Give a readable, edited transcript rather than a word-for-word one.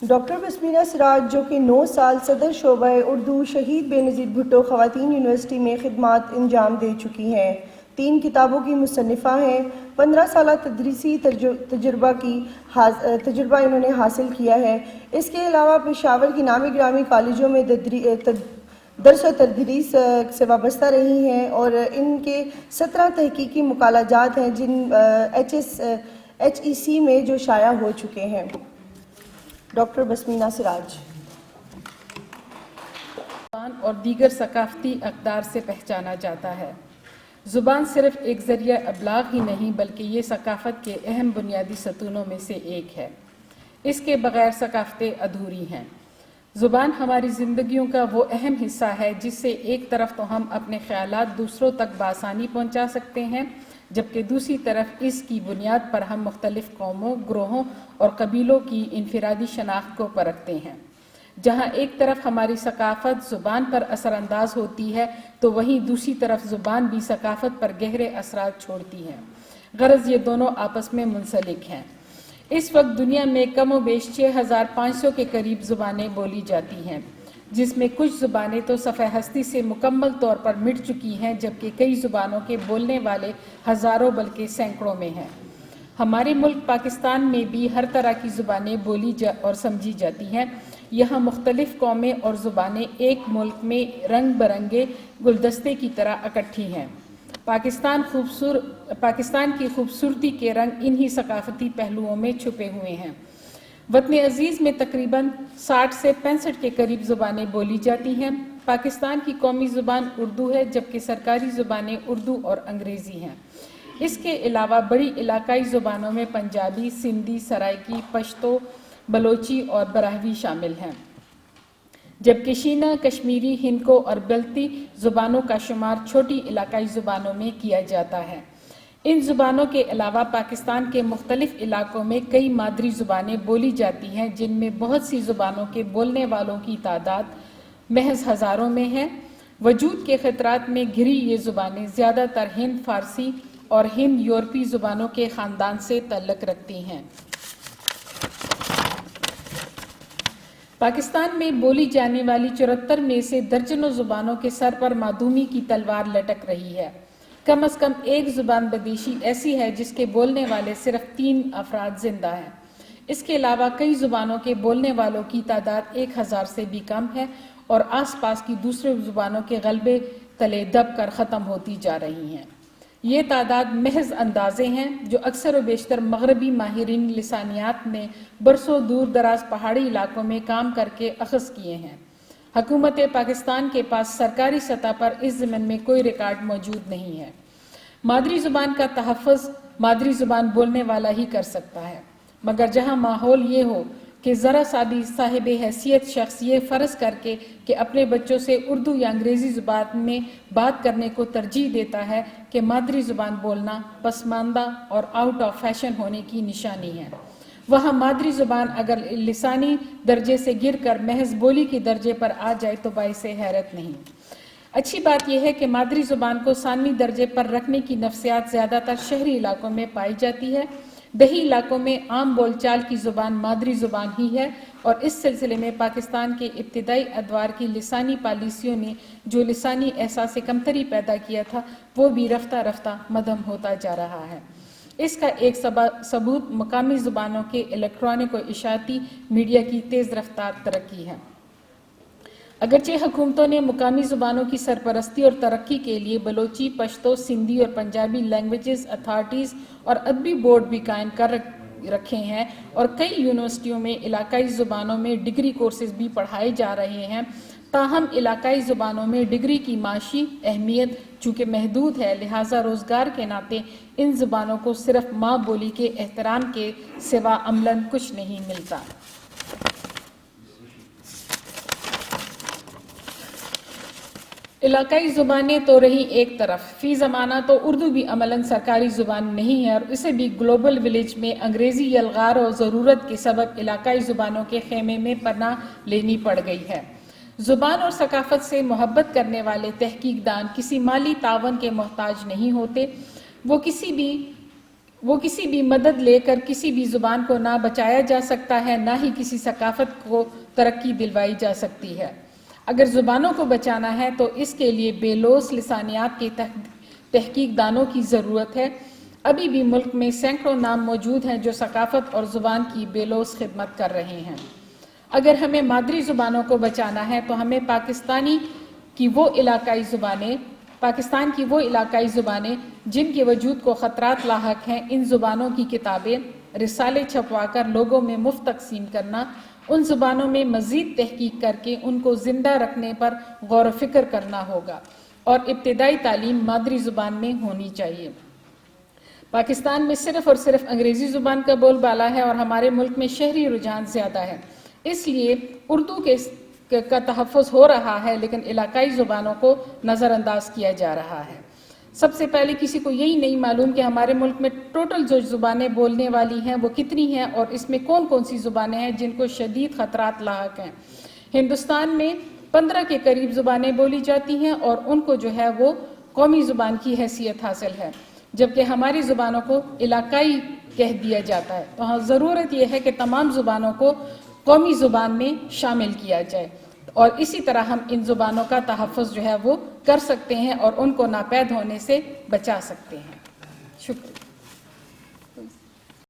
Doctor بسمینا سراج جو کہ 9 سال صدر شعبہ اردو شہید بے نظیر بھٹو خواتین یونیورسٹی میں خدمات انجام دے چکی ہیں، 3 کتابوں کی مصنفہ ہیں، 15 سالہ تدریسی تجربہ انہوں نے حاصل کیا ہے۔ اس کے علاوہ پشاور کی نامی گرامی کالجوں میں درس و تدریس سے وابستہ رہی ہیں اور ان کے 17 تحقیقی مقالہ جات ہیں جن HEC میں جو شائع ہو چکے ہیں۔ ڈاکٹر بسمینا سراج۔ زبان اور دیگر ثقافتی اقدار سے پہچانا جاتا ہے۔ زبان صرف ایک ذریعہ ابلاغ ہی نہیں بلکہ یہ ثقافت کے اہم بنیادی ستونوں میں سے ایک ہے۔ اس کے بغیر ثقافتیں ادھوری ہیں۔ زبان ہماری زندگیوں کا وہ اہم حصہ ہے جس سے ایک طرف تو ہم اپنے خیالات دوسروں تک بآسانی پہنچا سکتے ہیں، جبکہ دوسری طرف اس کی بنیاد پر ہم مختلف قوموں، گروہوں اور قبیلوں کی انفرادی شناخت کو پرکھتے ہیں۔ جہاں ایک طرف ہماری ثقافت زبان پر اثر انداز ہوتی ہے تو وہیں دوسری طرف زبان بھی ثقافت پر گہرے اثرات چھوڑتی ہے۔ غرض یہ دونوں آپس میں منسلک ہیں۔ اس وقت دنیا میں کم و بیش 6500 کے قریب زبانیں بولی جاتی ہیں، جس میں کچھ زبانیں تو صفحہ ہستی سے مکمل طور پر مٹ چکی ہیں، جبکہ کئی زبانوں کے بولنے والے ہزاروں بلکہ سینکڑوں میں ہیں۔ ہمارے ملک پاکستان میں بھی ہر طرح کی زبانیں بولی اور سمجھی جاتی ہیں۔ یہاں مختلف قومیں اور زبانیں ایک ملک میں رنگ برنگے گلدستے کی طرح اکٹھی ہیں۔ پاکستان کی خوبصورتی کے رنگ انہی ثقافتی پہلوؤں میں چھپے ہوئے ہیں۔ وطن عزیز میں تقریباً 60 سے 65 کے قریب زبانیں بولی جاتی ہیں۔ پاکستان کی قومی زبان اردو ہے، جبکہ سرکاری زبانیں اردو اور انگریزی ہیں۔ اس کے علاوہ بڑی علاقائی زبانوں میں پنجابی، سندھی، سرائکی، پشتو، بلوچی اور براہوی شامل ہیں، جبکہ شینا، کشمیری، ہندکو اور بلتی زبانوں کا شمار چھوٹی علاقائی زبانوں میں کیا جاتا ہے۔ ان زبانوں کے علاوہ پاکستان کے مختلف علاقوں میں کئی مادری زبانیں بولی جاتی ہیں، جن میں بہت سی زبانوں کے بولنے والوں کی تعداد محض ہزاروں میں ہے۔ وجود کے خطرات میں گھری یہ زبانیں زیادہ تر ہند فارسی اور ہند یورپی زبانوں کے خاندان سے تعلق رکھتی ہیں۔ پاکستان میں بولی جانے والی 74 میں سے درجنوں زبانوں کے سر پر معدومی کی تلوار لٹک رہی ہے۔ کم از کم ایک زبان بدیشی ایسی ہے جس کے بولنے والے صرف 3 افراد زندہ ہیں۔ اس کے علاوہ کئی زبانوں کے بولنے والوں کی تعداد 1000 سے بھی کم ہے اور آس پاس کی دوسرے زبانوں کے غلبے تلے دب کر ختم ہوتی جا رہی ہیں۔ یہ تعداد محض اندازے ہیں جو اکثر و بیشتر مغربی ماہرین لسانیات نے برسوں دور دراز پہاڑی علاقوں میں کام کر کے اخذ کیے ہیں۔ حکومت پاکستان کے پاس سرکاری سطح پر اس ضمن میں کوئی ریکارڈ موجود نہیں ہے۔ مادری زبان کا تحفظ مادری زبان بولنے والا ہی کر سکتا ہے، مگر جہاں ماحول یہ ہو کہ ذرا سا بھی صاحب حیثیت شخص یہ فرض کر کے کہ اپنے بچوں سے اردو یا انگریزی زبان میں بات کرنے کو ترجیح دیتا ہے کہ مادری زبان بولنا پسماندہ اور آؤٹ آف فیشن ہونے کی نشانی ہے، وہاں مادری زبان اگر لسانی درجے سے گر کر محض بولی کے درجے پر آ جائے تو باعث حیرت نہیں۔ اچھی بات یہ ہے کہ مادری زبان کو ثانوی درجے پر رکھنے کی نفسیات زیادہ تر شہری علاقوں میں پائی جاتی ہے۔ دیہی علاقوں میں عام بول چال کی زبان مادری زبان ہی ہے اور اس سلسلے میں پاکستان کے ابتدائی ادوار کی لسانی پالیسیوں نے جو لسانی احساس کمتری پیدا کیا تھا وہ بھی رفتہ رفتہ مدھم ہوتا جا رہا ہے۔ اس کا ایک ثبوت مقامی زبانوں کے الیکٹرانک و اشاعتی میڈیا کی تیز رفتار ترقی ہے۔ اگرچہ حکومتوں نے مقامی زبانوں کی سرپرستی اور ترقی کے لیے بلوچی، پشتو، سندھی اور پنجابی لینگویجز اتھارٹیز اور ادبی بورڈ بھی قائم کر رکھے ہیں اور کئی یونیورسٹیوں میں علاقائی زبانوں میں ڈگری کورسز بھی پڑھائے جا رہے ہیں، تاہم علاقائی زبانوں میں ڈگری کی معاشی اہمیت چونکہ محدود ہے، لہٰذا روزگار کے ناطے ان زبانوں کو صرف ماں بولی کے احترام کے سوا عملاً کچھ نہیں ملتا۔ علاقائی زبانیں تو رہی ایک طرف، فی زمانہ تو اردو بھی عملاً سرکاری زبان نہیں ہے اور اسے بھی گلوبل ولیج میں انگریزی یلغار و ضرورت کے سبب علاقائی زبانوں کے خیمے میں پناہ لینی پڑ گئی ہے۔ زبان اور ثقافت سے محبت کرنے والے تحقیق دان کسی مالی تعاون کے محتاج نہیں ہوتے، وہ کسی بھی وہ کسی بھی مدد لے کر کسی بھی زبان کو نہ بچایا جا سکتا ہے، نہ ہی کسی ثقافت کو ترقی دلوائی جا سکتی ہے۔ اگر زبانوں کو بچانا ہے تو اس کے لیے بے لوث لسانیات کے تحقیق دانوں کی ضرورت ہے۔ ابھی بھی ملک میں سینکڑوں نام موجود ہیں جو ثقافت اور زبان کی بے لوث خدمت کر رہے ہیں۔ اگر ہمیں مادری زبانوں کو بچانا ہے تو ہمیں پاکستان کی وہ علاقائی زبانیں جن کے وجود کو خطرات لاحق ہیں، ان زبانوں کی کتابیں، رسالے چھپوا کر لوگوں میں مفت تقسیم کرنا، ان زبانوں میں مزید تحقیق کر کے ان کو زندہ رکھنے پر غور و فکر کرنا ہوگا، اور ابتدائی تعلیم مادری زبان میں ہونی چاہیے۔ پاکستان میں صرف اور صرف انگریزی زبان کا بول بالا ہے اور ہمارے ملک میں شہری رجحان زیادہ ہے، اس لیے اردو کا تحفظ ہو رہا ہے لیکن علاقائی زبانوں کو نظر انداز کیا جا رہا ہے۔ سب سے پہلے کسی کو یہی نہیں معلوم کہ ہمارے ملک میں ٹوٹل جو زبانیں بولنے والی ہیں وہ کتنی ہیں اور اس میں کون کون سی زبانیں ہیں جن کو شدید خطرات لاحق ہیں۔ ہندوستان میں 15 کے قریب زبانیں بولی جاتی ہیں اور ان کو جو ہے وہ قومی زبان کی حیثیت حاصل ہے، جبکہ ہماری زبانوں کو علاقائی کہہ دیا جاتا ہے۔ تو ضرورت یہ ہے کہ تمام زبانوں کو قومی زبان میں شامل کیا جائے، اور اسی طرح ہم ان زبانوں کا تحفظ جو ہے وہ کر سکتے ہیں اور ان کو ناپید ہونے سے بچا سکتے ہیں۔ شکریہ۔